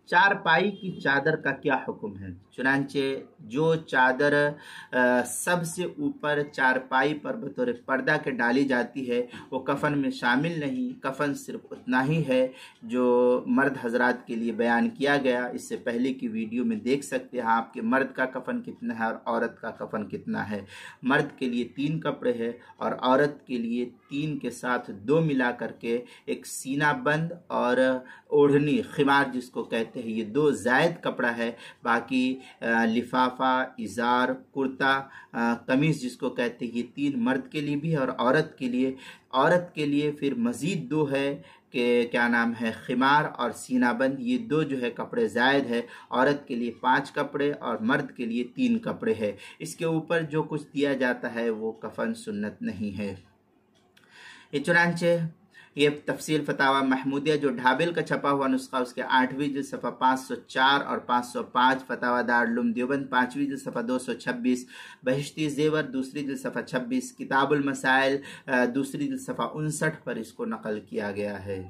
चारपाई की चादर का क्या हुक्म है। चुनांचे जो चादर सबसे ऊपर चारपाई पर बतौर पर्दा के डाली जाती है वो कफन में शामिल नहीं। कफन सिर्फ उतना ही है जो मर्द हजरात के लिए बयान किया गया। इससे पहले की वीडियो में देख सकते हैं आप कि मर्द का कफन कितना है और औरत का कफन कितना है। मर्द के लिए 3 कपड़े हैं और औरत के लिए 3 के साथ 2 मिला करके एक सीना बंद और ओढ़नी खिमार जिसको कहते हैं, ये 2 जायद कपड़ा है। बाकी लिफाफा, इजार, कुर्ता, कमीज जिसको कहते हैं, ये 3 मर्द के लिए भी है और औरत के लिए। औरत के लिए फिर मजीद 2 है कि क्या नाम है, खिमार और सीनाबंद। ये 2 जो है कपड़े जायद है। औरत के लिए 5 कपड़े और मर्द के लिए 3 कपड़े है। इसके ऊपर जो कुछ दिया जाता है वो कफन सुन्नत नहीं है। ये चुनांचे ये तफसील फतावा महमूदिया जो ढाबिल का छपा हुआ नुस्खा उसके 8वीं जिल्द सफ़ा 504 और 505, फतावा दारुल देवबंद 5वीं जिल्द सफ़ा 226, बहिश्ती ज़ेवर 2री जिल्द सफ़ा 26, किताबुल मसाइल 2री जिल्द सफ़ा 59 पर इसको नकल किया गया है।